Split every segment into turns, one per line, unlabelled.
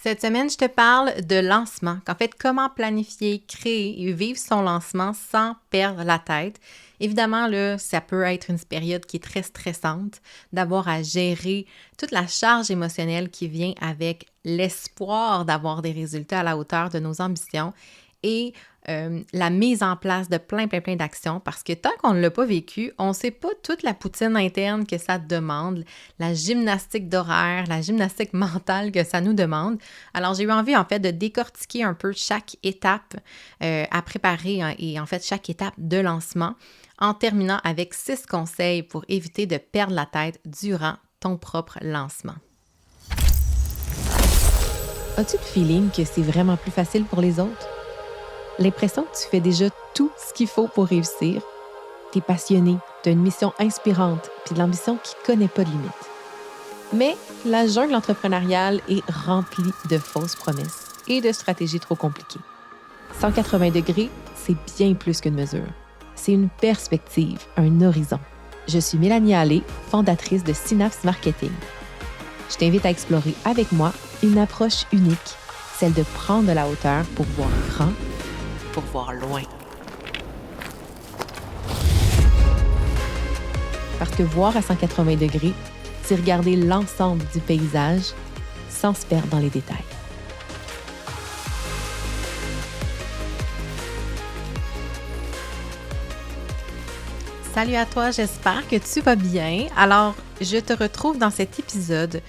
Cette semaine, je te parle de lancement. En fait, comment planifier, créer et vivre son lancement sans perdre la tête. Évidemment, là, ça peut être une période qui est très stressante, d'avoir à gérer toute la charge émotionnelle qui vient avec l'espoir d'avoir des résultats à la hauteur de nos ambitions et la mise en place de plein d'actions parce que tant qu'on ne l'a pas vécu, on ne sait pas toute la poutine interne que ça demande, la gymnastique d'horaire, la gymnastique mentale que ça nous demande. Alors, j'ai eu envie, en fait, de décortiquer un peu chaque étape à préparer et, en fait, chaque étape de lancement en terminant avec 6 conseils pour éviter de perdre la tête durant ton propre lancement. As-tu le feeling que c'est vraiment plus facile pour les autres? L'impression que tu fais déjà tout ce qu'il faut pour réussir. Tu es passionné, tu as une mission inspirante, puis de l'ambition qui ne connaît pas de limite. Mais la jungle entrepreneuriale est remplie de fausses promesses et de stratégies trop compliquées. 180 degrés, c'est bien plus qu'une mesure. C'est une perspective, un horizon. Je suis Mélanie Allé, fondatrice de Synapse Marketing. Je t'invite à explorer avec moi une approche unique, celle de prendre de la hauteur pour voir grand, pour voir loin. Parce que voir à 180 degrés, c'est regarder l'ensemble du paysage sans se perdre dans les détails. Salut à toi, j'espère que tu vas bien. Alors, je te retrouve dans cet épisode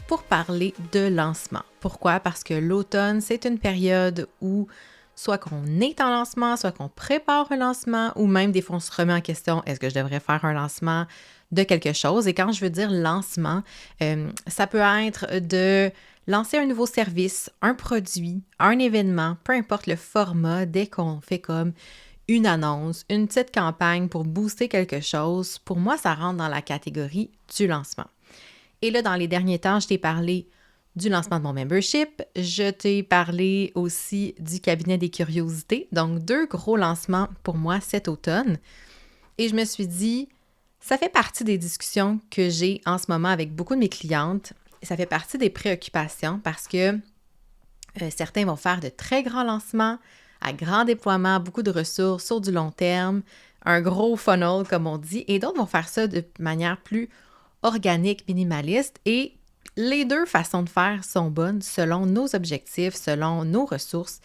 pour parler de lancement. Pourquoi? Parce que l'automne, c'est une période où soit qu'on est en lancement, soit qu'on prépare un lancement, ou même des fois on se remet en question, est-ce que je devrais faire un lancement de quelque chose? Et quand je veux dire lancement, ça peut être de lancer un nouveau service, un produit, un événement, peu importe le format, dès qu'on fait comme une annonce, une petite campagne pour booster quelque chose, pour moi, ça rentre dans la catégorie du lancement. Et là, dans les derniers temps, je t'ai parlé du lancement de mon membership. Je t'ai parlé aussi du cabinet des curiosités. Donc, 2 gros lancements pour moi cet automne. Et je me suis dit, ça fait partie des discussions que j'ai en ce moment avec beaucoup de mes clientes. Ça fait partie des préoccupations parce que certains vont faire de très grands lancements, à grand déploiement, beaucoup de ressources sur du long terme, un gros funnel, comme on dit, et d'autres vont faire ça de manière plus organique, minimaliste, et les 2 façons de faire sont bonnes selon nos objectifs, selon nos ressources.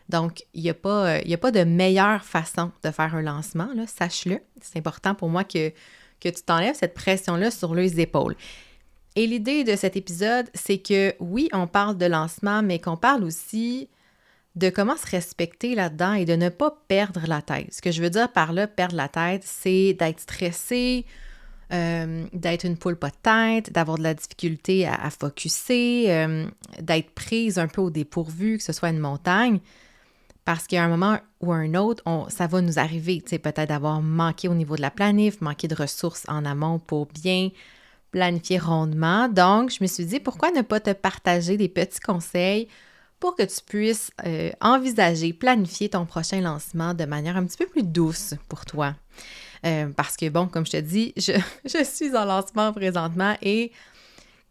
Donc, il n'y a pas de meilleure façon de faire un lancement, là, sache-le. C'est important pour moi que tu t'enlèves cette pression-là sur les épaules. Et l'idée de cet épisode, c'est que oui, on parle de lancement, mais qu'on parle aussi de comment se respecter là-dedans et de ne pas perdre la tête. Ce que je veux dire par là, perdre la tête, c'est d'être stressé, d'être une poule pas de tête, d'avoir de la difficulté à focusser, d'être prise un peu au dépourvu, que ce soit une montagne, parce qu'il y a un moment ou un autre, ça va nous arriver, tu sais, peut-être d'avoir manqué au niveau de la planif, manqué de ressources en amont pour bien planifier rondement. Donc, je me suis dit, pourquoi ne pas te partager des petits conseils pour que tu puisses envisager, planifier ton prochain lancement de manière un petit peu plus douce pour toi. Parce que, bon, comme je te dis, je suis en lancement présentement et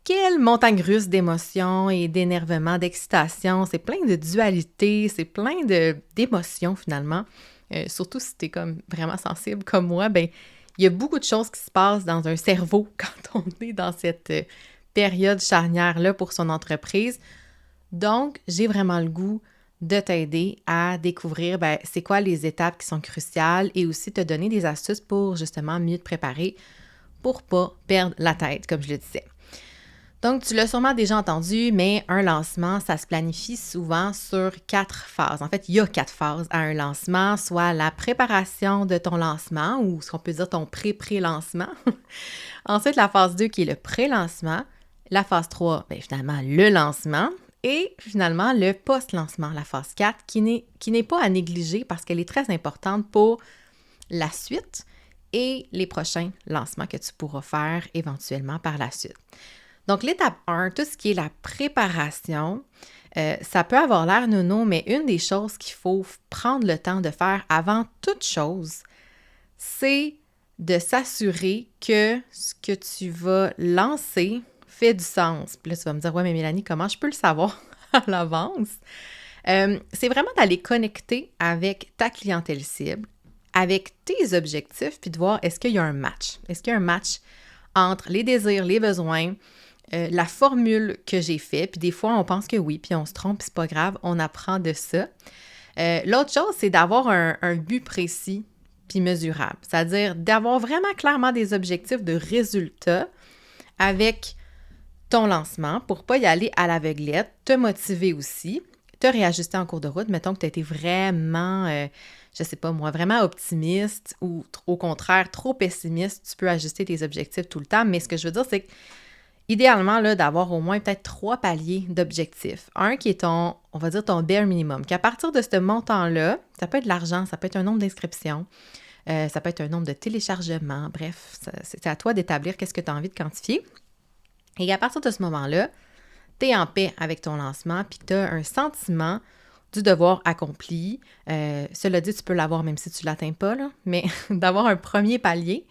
quelle montagne russe d'émotions et d'énervement, d'excitation. C'est plein de dualité, c'est plein d'émotions finalement. Surtout si tu es comme vraiment sensible comme moi, ben il y a beaucoup de choses qui se passent dans un cerveau quand on est dans cette période charnière-là pour son entreprise. Donc, j'ai vraiment le goût de t'aider à découvrir c'est quoi les étapes qui sont cruciales et aussi te donner des astuces pour justement mieux te préparer pour pas perdre la tête, comme je le disais. Donc, tu l'as sûrement déjà entendu, mais un lancement, ça se planifie souvent sur 4 phases. En fait, il y a 4 phases à un lancement, soit la préparation de ton lancement ou ce qu'on peut dire ton pré-lancement. Ensuite, la phase 2 qui est le pré-lancement. La phase 3, finalement, le lancement. Et finalement, le post-lancement, la phase 4, qui n'est pas à négliger parce qu'elle est très importante pour la suite et les prochains lancements que tu pourras faire éventuellement par la suite. Donc, l'étape 1, tout ce qui est la préparation, ça peut avoir l'air nono, mais une des choses qu'il faut prendre le temps de faire avant toute chose, c'est de s'assurer que ce que tu vas lancer fait du sens. Puis là, tu vas me dire, ouais, mais Mélanie, comment je peux le savoir à l'avance. C'est vraiment d'aller connecter avec ta clientèle cible, avec tes objectifs, puis de voir est-ce qu'il y a un match. Est-ce qu'il y a un match entre les désirs, les besoins, la formule que j'ai faite, puis des fois, on pense que oui, puis on se trompe, puis c'est pas grave, on apprend de ça. L'autre chose, c'est d'avoir un but précis puis mesurable, c'est-à-dire d'avoir vraiment clairement des objectifs de résultats avec ton lancement pour pas y aller à l'aveuglette, te motiver aussi, te réajuster en cours de route. Mettons que tu as été vraiment, je sais pas moi, vraiment optimiste ou au contraire trop pessimiste, tu peux ajuster tes objectifs tout le temps, mais ce que je veux dire, c'est que idéalement, là, d'avoir au moins peut-être 3 paliers d'objectifs. Un qui est ton, on va dire ton bare minimum, qu'à partir de ce montant-là, ça peut être de l'argent, ça peut être un nombre d'inscriptions, ça peut être un nombre de téléchargements, bref, c'est à toi d'établir qu'est-ce que tu as envie de quantifier. Et à partir de ce moment-là, tu es en paix avec ton lancement, puis tu as un sentiment du devoir accompli. Cela dit, tu peux l'avoir même si tu ne l'atteins pas, là, mais d'avoir un premier palier.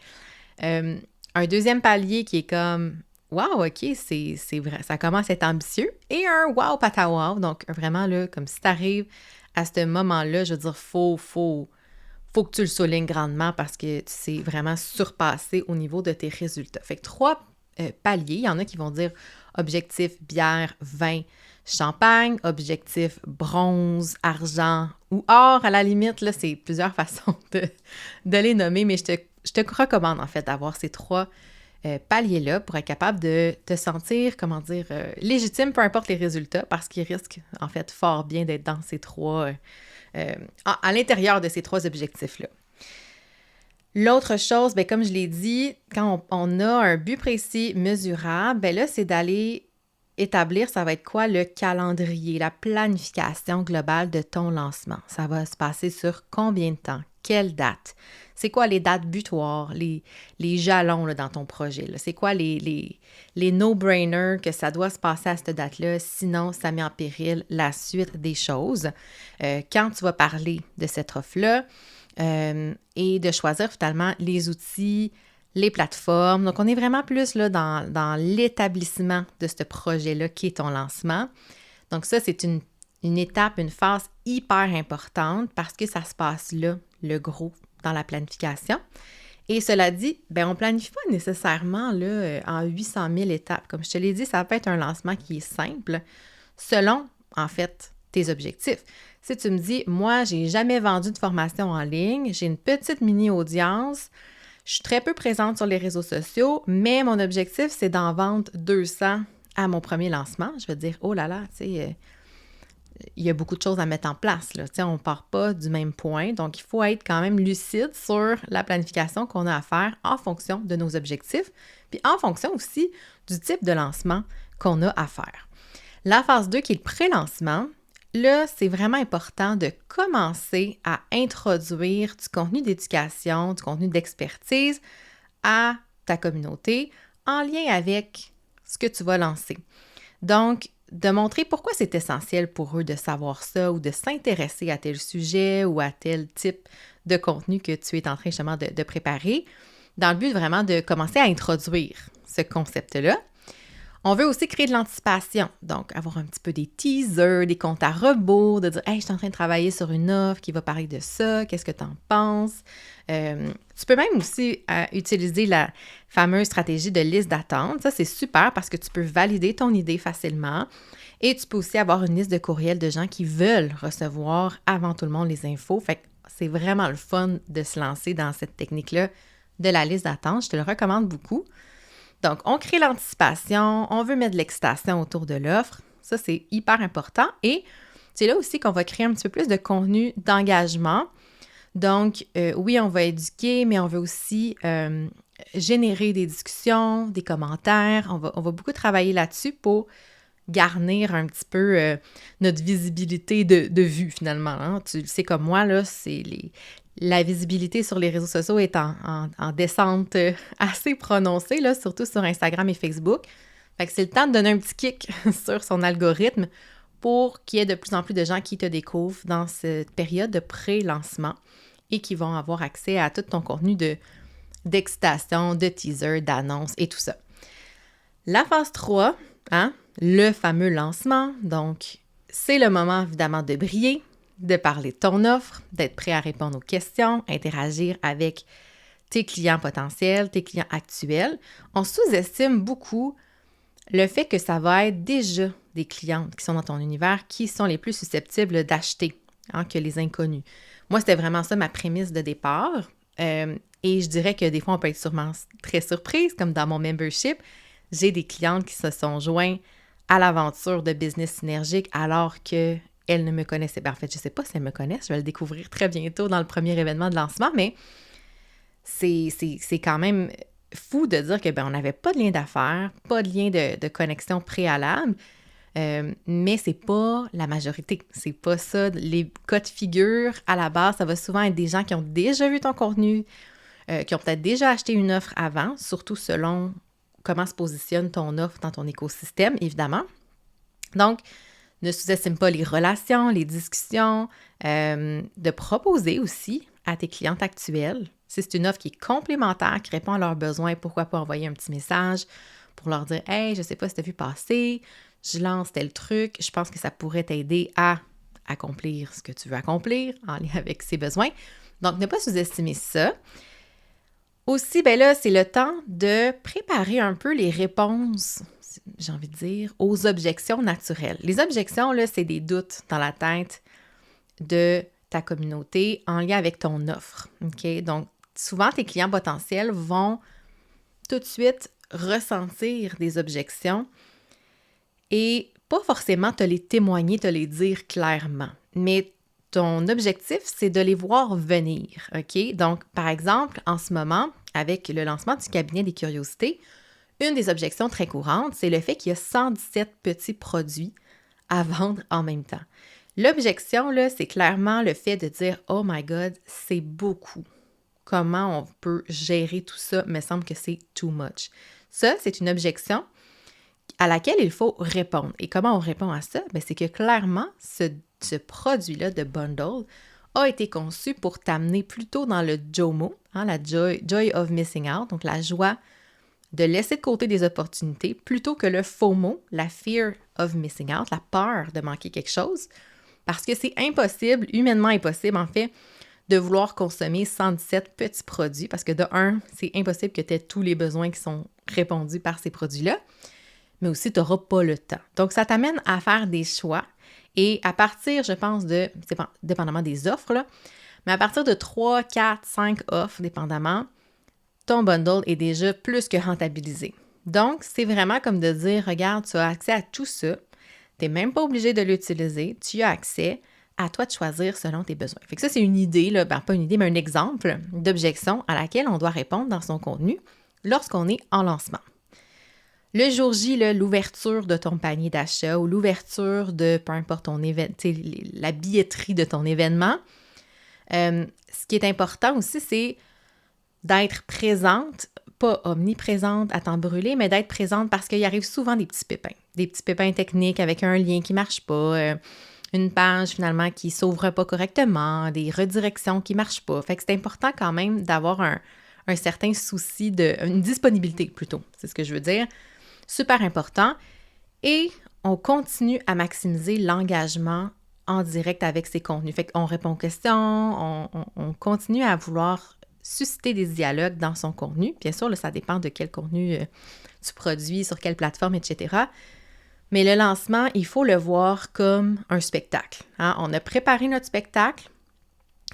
Un deuxième palier qui est comme wow, OK, c'est vrai, ça commence à être ambitieux. Et un wow, pata wow. Donc, vraiment, là, comme si tu arrives à ce moment-là, je veux dire, faut que tu le soulignes grandement parce que tu sais vraiment surpassé au niveau de tes résultats. Fait que 3 paliers. Il y en a qui vont dire objectif bière, vin, champagne, objectif bronze, argent ou or. À la limite, là, c'est plusieurs façons de les nommer, mais je te recommande en fait d'avoir ces 3 paliers-là pour être capable de te sentir, légitime, peu importe les résultats, parce qu'ils risquent en fait fort bien d'être dans ces 3, à l'intérieur de ces 3 objectifs-là. L'autre chose, bien, comme je l'ai dit, quand on a un but précis, mesurable, bien là, c'est d'aller établir, ça va être quoi le calendrier, la planification globale de ton lancement. Ça va se passer sur combien de temps? Quelle date? C'est quoi les dates butoirs, les jalons là, dans ton projet? Là? C'est quoi les no-brainers que ça doit se passer à cette date-là? Sinon, ça met en péril la suite des choses. Quand tu vas parler de cette offre-là, et de choisir finalement les outils, les plateformes. Donc, on est vraiment plus là dans l'établissement de ce projet-là qui est ton lancement. Donc, ça, c'est une étape, une phase hyper importante parce que ça se passe là, le gros, dans la planification. Et cela dit, bien, on ne planifie pas nécessairement là, en 800 000 étapes. Comme je te l'ai dit, ça peut être un lancement qui est simple selon, en fait, tes objectifs. Si tu me dis, moi, j'ai jamais vendu de formation en ligne, j'ai une petite mini-audience, je suis très peu présente sur les réseaux sociaux, mais mon objectif, c'est d'en vendre 200 à mon premier lancement. Je vais te dire, oh là là, tu sais, il y a beaucoup de choses à mettre en place, là. Tu sais, on ne part pas du même point, donc il faut être quand même lucide sur la planification qu'on a à faire en fonction de nos objectifs, puis en fonction aussi du type de lancement qu'on a à faire. La phase 2, qui est le pré-lancement, là, c'est vraiment important de commencer à introduire du contenu d'éducation, du contenu d'expertise à ta communauté en lien avec ce que tu vas lancer. Donc, de montrer pourquoi c'est essentiel pour eux de savoir ça ou de s'intéresser à tel sujet ou à tel type de contenu que tu es en train justement de préparer, dans le but vraiment de commencer à introduire ce concept-là. On veut aussi créer de l'anticipation, donc avoir un petit peu des teasers, des comptes à rebours, de dire « Hey, je suis en train de travailler sur une offre qui va parler de ça, qu'est-ce que tu en penses? » Tu peux même aussi utiliser la fameuse stratégie de liste d'attente. Ça, c'est super parce que tu peux valider ton idée facilement et tu peux aussi avoir une liste de courriels de gens qui veulent recevoir avant tout le monde les infos. Fait que c'est vraiment le fun de se lancer dans cette technique-là de la liste d'attente. Je te le recommande beaucoup. Donc, on crée l'anticipation, on veut mettre de l'excitation autour de l'offre. Ça, c'est hyper important. Et c'est là aussi qu'on va créer un petit peu plus de contenu d'engagement. Donc, oui, on va éduquer, mais on veut aussi générer des discussions, des commentaires. On va beaucoup travailler là-dessus pour garnir un petit peu notre visibilité de vue, finalement. Hein? Tu le sais comme moi, là, la visibilité sur les réseaux sociaux est en descente assez prononcée, là, surtout sur Instagram et Facebook. Fait que c'est le temps de donner un petit kick sur son algorithme pour qu'il y ait de plus en plus de gens qui te découvrent dans cette période de pré-lancement et qui vont avoir accès à tout ton contenu d'excitation, de teaser, d'annonce et tout ça. La phase 3, hein, le fameux lancement, donc c'est le moment évidemment de briller, de parler de ton offre, d'être prêt à répondre aux questions, interagir avec tes clients potentiels, tes clients actuels. On sous-estime beaucoup le fait que ça va être déjà des clientes qui sont dans ton univers qui sont les plus susceptibles d'acheter que les inconnus. Moi, c'était vraiment ça ma prémisse de départ. Et je dirais que des fois, on peut être sûrement très surprise, comme dans mon membership. J'ai des clientes qui se sont joints à l'aventure de business synergique alors qu'elles ne me connaissaient pas. En fait, je ne sais pas si elles me connaissent, je vais le découvrir très bientôt dans le premier événement de lancement, mais c'est quand même fou de dire que on n'avait pas de lien d'affaires, pas de lien de connexion préalable, mais c'est pas la majorité. C'est pas ça. Les cas de figure, à la base, ça va souvent être des gens qui ont déjà vu ton contenu, qui ont peut-être déjà acheté une offre avant, surtout selon comment se positionne ton offre dans ton écosystème, évidemment. Donc, ne sous-estime pas les relations, les discussions, de proposer aussi à tes clientes actuelles. Si c'est une offre qui est complémentaire, qui répond à leurs besoins, pourquoi pas envoyer un petit message pour leur dire « Hey, je sais pas si tu as vu passer, je lance tel truc, je pense que ça pourrait t'aider à accomplir ce que tu veux accomplir en lien avec ses besoins. » Donc, ne pas sous-estimer ça. Aussi, là, c'est le temps de préparer un peu les réponses, j'ai envie de dire, aux objections naturelles. Les objections, là, c'est des doutes dans la tête de ta communauté en lien avec ton offre. OK? Donc, souvent, tes clients potentiels vont tout de suite ressentir des objections et pas forcément te les témoigner, te les dire clairement. Mais ton objectif, c'est de les voir venir, OK? Donc, par exemple, en ce moment, avec le lancement du cabinet des curiosités, une des objections très courantes, c'est le fait qu'il y a 117 petits produits à vendre en même temps. L'objection, là, c'est clairement le fait de dire « Oh my God, c'est beaucoup. Comment on peut gérer tout ça? Il me semble que c'est too much. » Ça, c'est une objection à laquelle il faut répondre. Et comment on répond à ça? C'est que clairement, ce produit-là de bundle a été conçu pour t'amener plutôt dans le JOMO, la joy of missing out, donc la joie de laisser de côté des opportunités, plutôt que le FOMO, la fear of missing out, la peur de manquer quelque chose, parce que c'est impossible, humainement impossible en fait, de vouloir consommer 117 petits produits, parce que de un, c'est impossible que tu aies tous les besoins qui sont répondus par ces produits-là, mais aussi tu n'auras pas le temps. Donc, ça t'amène à faire des choix. Et à partir, je pense, dépendamment des offres, là, mais à partir de 3, 4, 5 offres, dépendamment, ton bundle est déjà plus que rentabilisé. Donc, c'est vraiment comme de dire, regarde, tu as accès à tout ça, tu n'es même pas obligé de l'utiliser, tu as accès, à toi de choisir selon tes besoins. Fait que ça, c'est une idée, là, pas une idée, mais un exemple d'objection à laquelle on doit répondre dans son contenu lorsqu'on est en lancement. Le jour J, là, l'ouverture de ton panier d'achat ou l'ouverture de, peu importe ton événement, la billetterie de ton événement, ce qui est important aussi, c'est d'être présente, pas omniprésente à temps brûlé, mais d'être présente parce qu'il arrive souvent des petits pépins techniques avec un lien qui ne marche pas, une page finalement qui ne s'ouvre pas correctement, des redirections qui ne marchent pas. Fait que c'est important quand même d'avoir un certain souci une disponibilité plutôt, c'est ce que je veux dire. Super important. Et on continue à maximiser l'engagement en direct avec ces contenus. Fait qu'on répond aux questions, on continue à vouloir susciter des dialogues dans son contenu. Bien sûr, là, ça dépend de quel contenu tu produis, sur quelle plateforme, etc. Mais le lancement, il faut le voir comme un spectacle. On a préparé notre spectacle,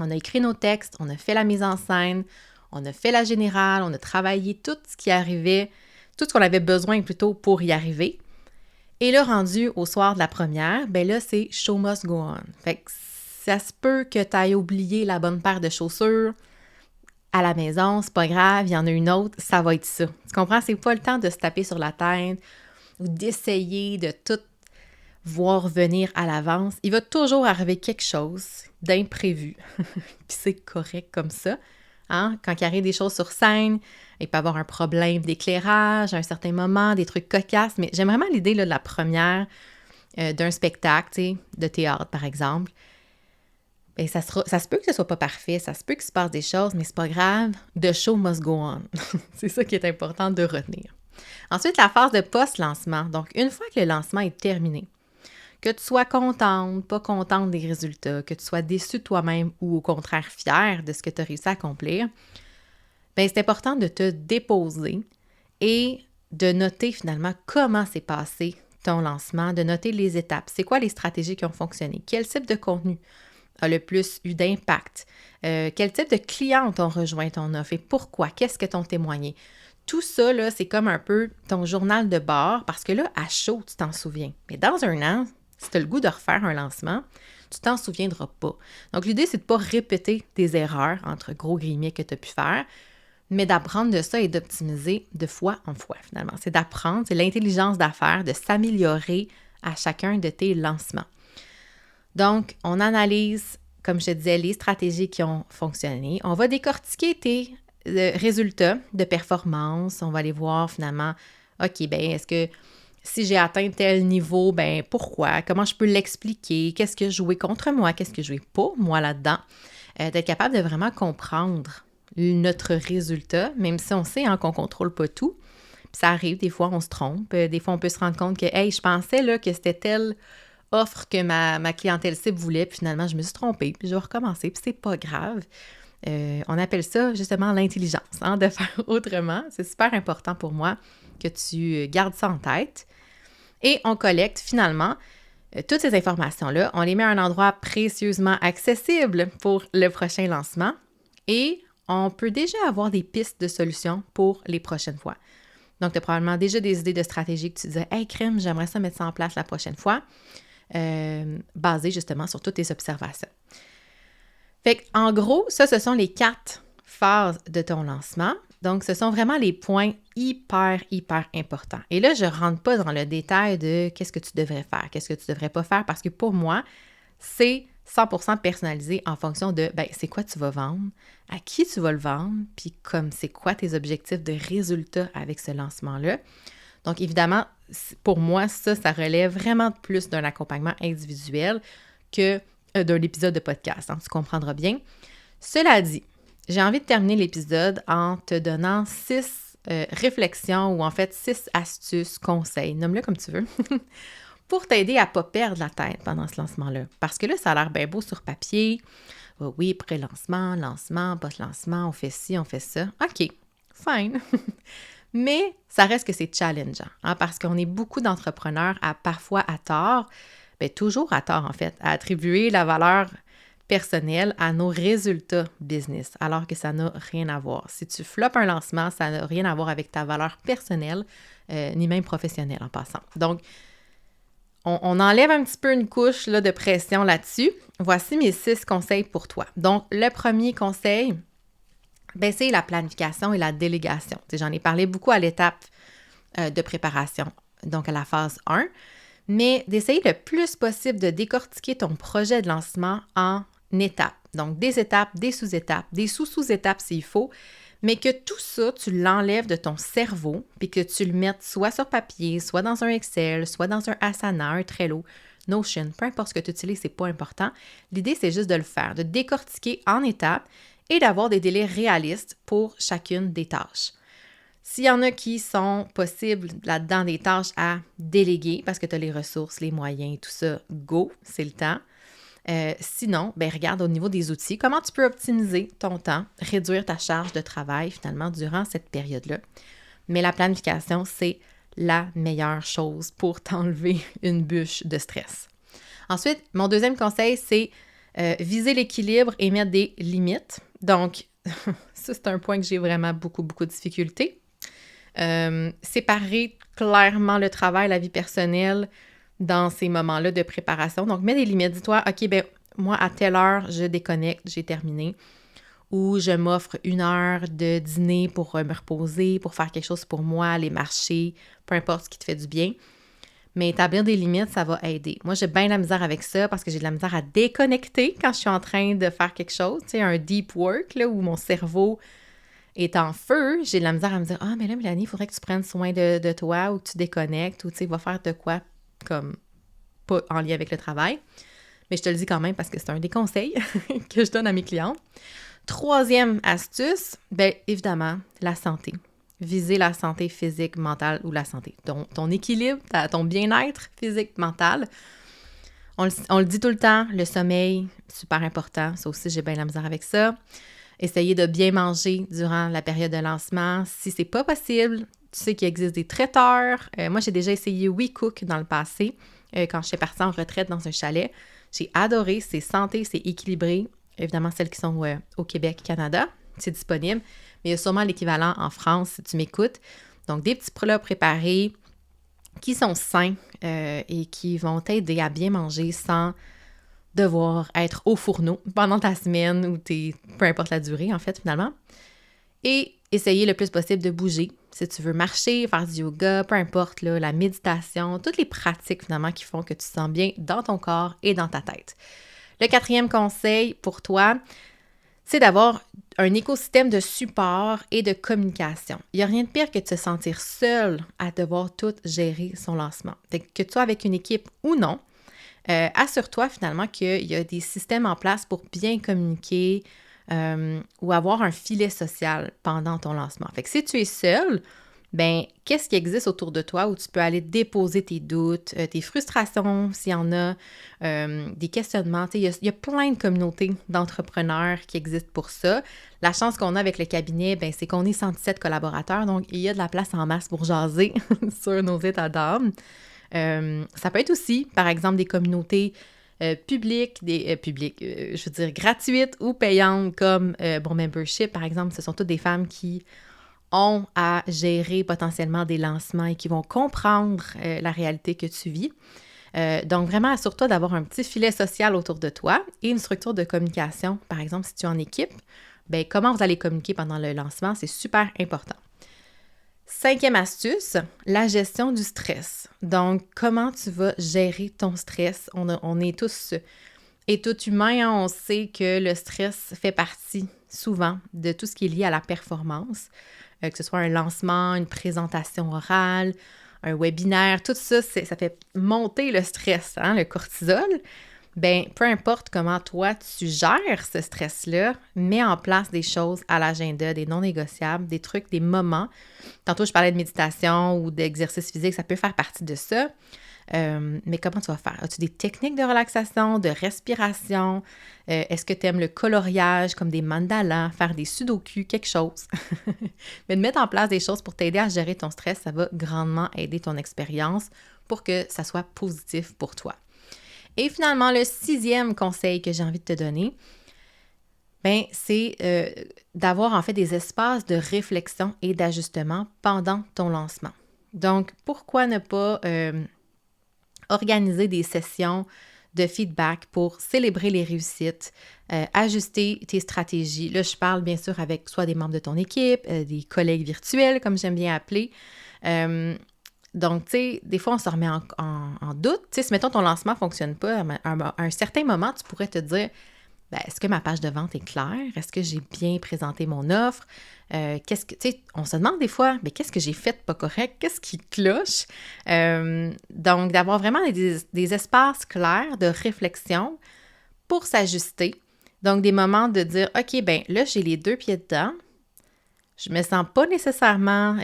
on a écrit nos textes, on a fait la mise en scène, on a fait la générale, on a travaillé tout ce qui arrivait, tout ce qu'on avait besoin plutôt pour y arriver. Et là, rendu au soir de la première, là, c'est « show must go on ». Fait que ça se peut que tu ailles oublié la bonne paire de chaussures à la maison, c'est pas grave, il y en a une autre, ça va être ça. Tu comprends? C'est pas le temps de se taper sur la tête ou d'essayer de tout voir venir à l'avance. Il va toujours arriver quelque chose d'imprévu. Puis c'est correct comme ça. Quand il arrive des choses sur scène, il peut y avoir un problème d'éclairage à un certain moment, des trucs cocasses, mais j'aime vraiment l'idée là, de la première d'un spectacle, de théâtre par exemple. Bien, ça se peut que ce soit pas parfait, ça se peut qu'il se passe des choses, mais c'est pas grave. The show must go on. C'est ça qui est important de retenir. Ensuite, la phase de post-lancement. Donc, une fois que le lancement est terminé, Que tu sois contente, pas contente des résultats, que tu sois déçue de toi-même ou au contraire fière de ce que tu as réussi à accomplir, bien, c'est important de te déposer et de noter finalement comment s'est passé ton lancement, de noter les étapes. C'est quoi les stratégies qui ont fonctionné? Quel type de contenu a le plus eu d'impact? Quel type de clients ont rejoint ton offre et pourquoi? Qu'est-ce que t'ont témoigné? Tout ça, là, c'est comme un peu ton journal de bord parce que là, à chaud, tu t'en souviens. Mais dans un an, si tu as le goût de refaire un lancement, tu t'en souviendras pas. Donc, l'idée, c'est de ne pas répéter tes erreurs, entre gros guillemets, que tu as pu faire, mais d'apprendre de ça et d'optimiser de fois en fois, finalement. C'est d'apprendre, c'est l'intelligence d'affaires, de s'améliorer à chacun de tes lancements. Donc, on analyse, comme je te disais, les stratégies qui ont fonctionné. On va décortiquer tes résultats de performance. On va aller voir finalement, OK, bien, est-ce que si j'ai atteint tel niveau, bien, pourquoi? Comment je peux l'expliquer? Qu'est-ce que je jouais contre moi? Qu'est-ce que je jouais pour moi là-dedans? D'être capable de vraiment comprendre notre résultat, même si on sait qu'on ne contrôle pas tout. Puis ça arrive, des fois, on se trompe. Des fois, on peut se rendre compte que, hey, je pensais là, que c'était telle offre que ma clientèle cible voulait, puis finalement, je me suis trompée, puis je vais recommencer, puis c'est pas grave. On appelle ça justement l'intelligence, de faire autrement. C'est super important pour moi que tu gardes ça en tête. Et on collecte finalement toutes ces informations-là, on les met à un endroit précieusement accessible pour le prochain lancement et on peut déjà avoir des pistes de solutions pour les prochaines fois. Donc, tu as probablement déjà des idées de stratégie que tu disais « Hey, crème, j'aimerais ça mettre ça en place la prochaine fois », basées justement sur toutes tes observations. Fait qu'en gros, ça, ce sont les 4 phases de ton lancement. Donc, ce sont vraiment les points hyper importants. Et là, je ne rentre pas dans le détail de qu'est-ce que tu devrais faire, qu'est-ce que tu ne devrais pas faire, parce que pour moi, c'est 100% personnalisé en fonction de, c'est quoi tu vas vendre, à qui tu vas le vendre, puis comme c'est quoi tes objectifs de résultat avec ce lancement-là. Donc, évidemment, pour moi, ça relève vraiment plus d'un accompagnement individuel que d'un épisode de podcast, tu comprendras bien. Cela dit, j'ai envie de terminer l'épisode en te donnant 6 réflexions ou en fait 6 astuces, conseils, nomme-le comme tu veux, pour t'aider à ne pas perdre la tête pendant ce lancement-là. Parce que là, ça a l'air bien beau sur papier. Oui, pré-lancement, lancement, post-lancement, on fait ci, on fait ça. OK, fine. Mais ça reste que c'est challengeant, parce qu'on est beaucoup d'entrepreneurs à parfois à tort, toujours à tort en fait, à attribuer la valeur personnelle à nos résultats business, alors que ça n'a rien à voir. Si tu floppes un lancement, ça n'a rien à voir avec ta valeur personnelle, ni même professionnelle en passant. Donc, on enlève un petit peu une couche là, de pression là-dessus. Voici mes 6 conseils pour toi. Donc, le premier conseil, c'est la planification et la délégation. J'en ai parlé beaucoup à l'étape de préparation, donc à la phase 1, mais d'essayer le plus possible de décortiquer ton projet de lancement en étapes. Donc, des étapes, des sous-étapes, des sous-sous-étapes s'il faut, mais que tout ça, tu l'enlèves de ton cerveau puis que tu le mettes soit sur papier, soit dans un Excel, soit dans un Asana, un Trello, Notion, peu importe ce que tu utilises, c'est pas important. L'idée, c'est juste de le faire, de décortiquer en étapes et d'avoir des délais réalistes pour chacune des tâches. S'il y en a qui sont possibles là-dedans des tâches à déléguer parce que tu as les ressources, les moyens, tout ça, go, c'est le temps. Sinon, regarde au niveau des outils, comment tu peux optimiser ton temps, réduire ta charge de travail finalement durant cette période-là. Mais la planification, c'est la meilleure chose pour t'enlever une bûche de stress. Ensuite, mon deuxième conseil, c'est viser l'équilibre et mettre des limites. Donc, ça, c'est un point que j'ai vraiment beaucoup de difficultés. Séparer clairement le travail, la vie personnelle dans ces moments-là de préparation. Donc, mets des limites. Dis-toi, OK, moi, à telle heure, je déconnecte, j'ai terminé. Ou je m'offre 1 heure de dîner pour me reposer, pour faire quelque chose pour moi, aller marcher, peu importe ce qui te fait du bien. Mais établir des limites, ça va aider. Moi, j'ai bien de la misère avec ça parce que j'ai de la misère à déconnecter quand je suis en train de faire quelque chose. Tu sais, un deep work, là, où mon cerveau est en feu. J'ai de la misère à me dire « Ah, mais là, Mélanie, il faudrait que tu prennes soin de toi ou que tu déconnectes ou tu sais, va faire de quoi comme pas en lien avec le travail. » Mais je te le dis quand même parce que c'est un des conseils que je donne à mes clientes. Troisième astuce, évidemment, la santé. Viser la santé physique, mentale ou la santé. Ton équilibre, ton bien-être physique, mental. On le dit tout le temps, le sommeil, super important. Ça aussi, j'ai bien la misère avec ça. Essayez de bien manger durant la période de lancement. Si c'est pas possible, tu sais qu'il existe des traiteurs. Moi, j'ai déjà essayé WeCook dans le passé, quand j'étais partie en retraite dans un chalet. J'ai adoré, c'est santé, c'est équilibré. Évidemment, celles qui sont au Québec, Canada, c'est disponible. Mais il y a sûrement l'équivalent en France, si tu m'écoutes. Donc, des petits plats préparés qui sont sains et qui vont t'aider à bien manger sans devoir être au fourneau pendant ta semaine ou peu importe la durée, en fait, finalement. Et essayer le plus possible de bouger. Si tu veux marcher, faire du yoga, peu importe, là, la méditation, toutes les pratiques, finalement, qui font que tu te sens bien dans ton corps et dans ta tête. Le 4e conseil pour toi, c'est d'avoir un écosystème de support et de communication. Il n'y a rien de pire que de se sentir seul à devoir tout gérer son lancement. Fait que tu sois avec une équipe ou non, assure-toi finalement qu'il y a des systèmes en place pour bien communiquer ou avoir un filet social pendant ton lancement. Fait que si tu es seul, ben qu'est-ce qui existe autour de toi où tu peux aller déposer tes doutes, tes frustrations, s'il y en a, des questionnements. Il y a plein de communautés d'entrepreneurs qui existent pour ça. La chance qu'on a avec le cabinet, ben, c'est qu'on est 117 collaborateurs, donc il y a de la place en masse pour jaser sur nos états d'âme. Ça peut être aussi, par exemple, des communautés publiques, je veux dire gratuites ou payantes comme Bon Membership, par exemple. Ce sont toutes des femmes qui ont à gérer potentiellement des lancements et qui vont comprendre la réalité que tu vis. Donc, vraiment, assure-toi d'avoir un petit filet social autour de toi et une structure de communication. Par exemple, si tu es en équipe, bien, comment vous allez communiquer pendant le lancement, c'est super important. 5e astuce, la gestion du stress. Donc, comment tu vas gérer ton stress? On est tous et tout humain, hein, on sait que le stress fait partie souvent de tout ce qui est lié à la performance, que ce soit un lancement, une présentation orale, un webinaire, tout ça, ça fait monter le stress, hein, le cortisol. Bien, peu importe comment toi tu gères ce stress-là, mets en place des choses à l'agenda, des non négociables, des trucs, des moments. Tantôt, je parlais de méditation ou d'exercice physique, ça peut faire partie de ça. Mais comment tu vas faire? As-tu des techniques de relaxation, de respiration? Est-ce que tu aimes le coloriage comme des mandalas, faire des sudoku, quelque chose? Mais de mettre en place des choses pour t'aider à gérer ton stress, ça va grandement aider ton expérience pour que ça soit positif pour toi. Et finalement, le 6e conseil que j'ai envie de te donner, ben, c'est d'avoir en fait des espaces de réflexion et d'ajustement pendant ton lancement. Donc, pourquoi ne pas organiser des sessions de feedback pour célébrer les réussites, ajuster tes stratégies. Là, je parle bien sûr avec soit des membres de ton équipe, des collègues virtuels, comme j'aime bien appeler. Donc, tu sais, des fois, on se remet en doute. Tu sais, si, mettons, ton lancement ne fonctionne pas, à un certain moment, tu pourrais te dire, ben, est-ce que ma page de vente est claire? Est-ce que j'ai bien présenté mon offre? Tu sais, on se demande des fois, mais qu'est-ce que j'ai fait de pas correct? Qu'est-ce qui cloche? Donc, d'avoir vraiment des espaces clairs de réflexion pour s'ajuster. Donc, des moments de dire, OK, ben là, j'ai les 2 pieds dedans. Je me sens pas nécessairement,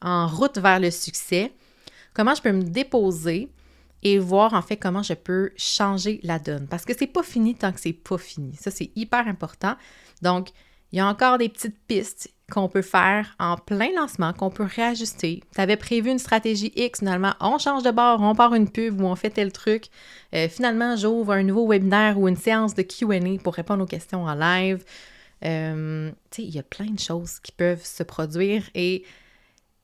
en route vers le succès. Comment je peux me déposer et voir en fait comment je peux changer la donne. Parce que c'est pas fini tant que c'est pas fini. Ça, c'est hyper important. Donc, il y a encore des petites pistes qu'on peut faire en plein lancement, qu'on peut réajuster. Tu avais prévu une stratégie X, finalement, on change de bord, on part une pub ou on fait tel truc. Finalement, j'ouvre un nouveau webinaire ou une séance de Q&A pour répondre aux questions en live. Tu sais, il y a plein de choses qui peuvent se produire et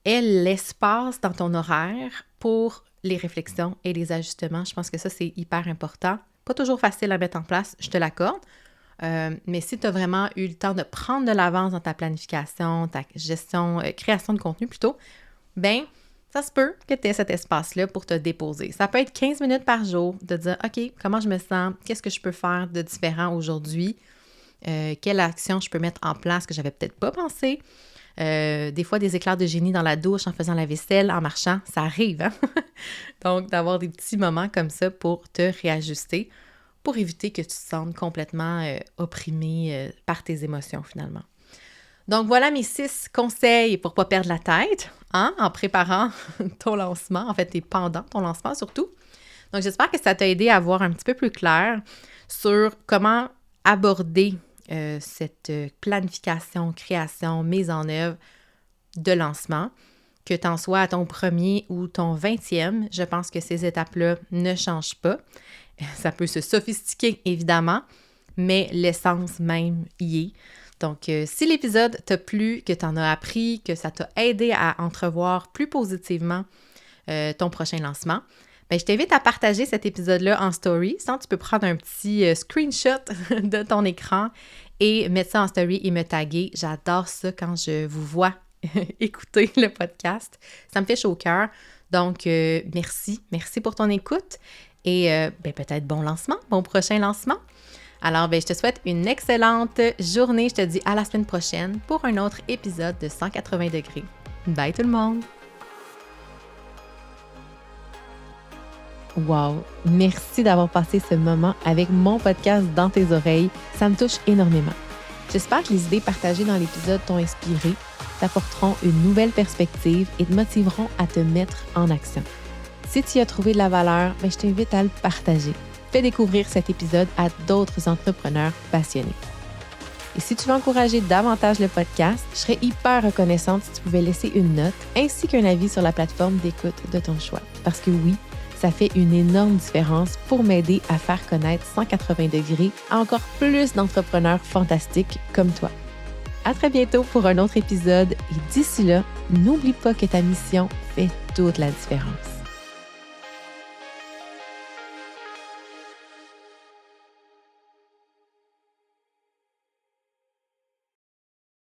aie l'espace dans ton horaire pour les réflexions et les ajustements. Je pense que ça, c'est hyper important. Pas toujours facile à mettre en place, je te l'accorde. Mais si tu as vraiment eu le temps de prendre de l'avance dans ta planification, ta gestion, création de contenu plutôt, bien, ça se peut que tu aies cet espace-là pour te déposer. Ça peut être 15 minutes par jour de dire, OK, comment je me sens? Qu'est-ce que je peux faire de différent aujourd'hui? Quelle action je peux mettre en place que j'avais peut-être pas pensé? Des fois, des éclairs de génie dans la douche, en faisant la vaisselle, en marchant, ça arrive, hein? Donc, d'avoir des petits moments comme ça pour te réajuster, pour éviter que tu te sentes complètement opprimé par tes émotions, finalement. Donc, voilà mes 6 conseils pour ne pas perdre la tête, hein, en préparant ton lancement, en fait, et pendant ton lancement surtout. Donc, j'espère que ça t'a aidé à voir un petit peu plus clair sur comment aborder cette planification, création, mise en œuvre de lancement. Que tu en sois à ton premier ou ton 20e, je pense que ces étapes-là ne changent pas. Ça peut se sophistiquer, évidemment, mais l'essence même y est. Donc, si l'épisode t'a plu, que tu en as appris, que ça t'a aidé à entrevoir plus positivement ton prochain lancement, bien, je t'invite à partager cet épisode-là en story. Sinon, tu peux prendre un petit screenshot de ton écran et mettre ça en story et me taguer. J'adore ça quand je vous vois écouter le podcast. Ça me fait chaud au cœur. Donc, merci pour ton écoute et peut-être bon lancement, bon prochain lancement. Alors, je te souhaite une excellente journée. Je te dis à la semaine prochaine pour un autre épisode de 180 degrés. Bye tout le monde! Wow! Merci d'avoir passé ce moment avec mon podcast dans tes oreilles. Ça me touche énormément. J'espère que les idées partagées dans l'épisode t'ont inspiré, t'apporteront une nouvelle perspective et te motiveront à te mettre en action. Si tu y as trouvé de la valeur, je t'invite à le partager. Fais découvrir cet épisode à d'autres entrepreneurs passionnés. Et si tu veux encourager davantage le podcast, je serais hyper reconnaissante si tu pouvais laisser une note ainsi qu'un avis sur la plateforme d'écoute de ton choix. Parce que oui, ça fait une énorme différence pour m'aider à faire connaître 180 degrés à encore plus d'entrepreneurs fantastiques comme toi. À très bientôt pour un autre épisode et d'ici là, n'oublie pas que ta mission fait toute la différence.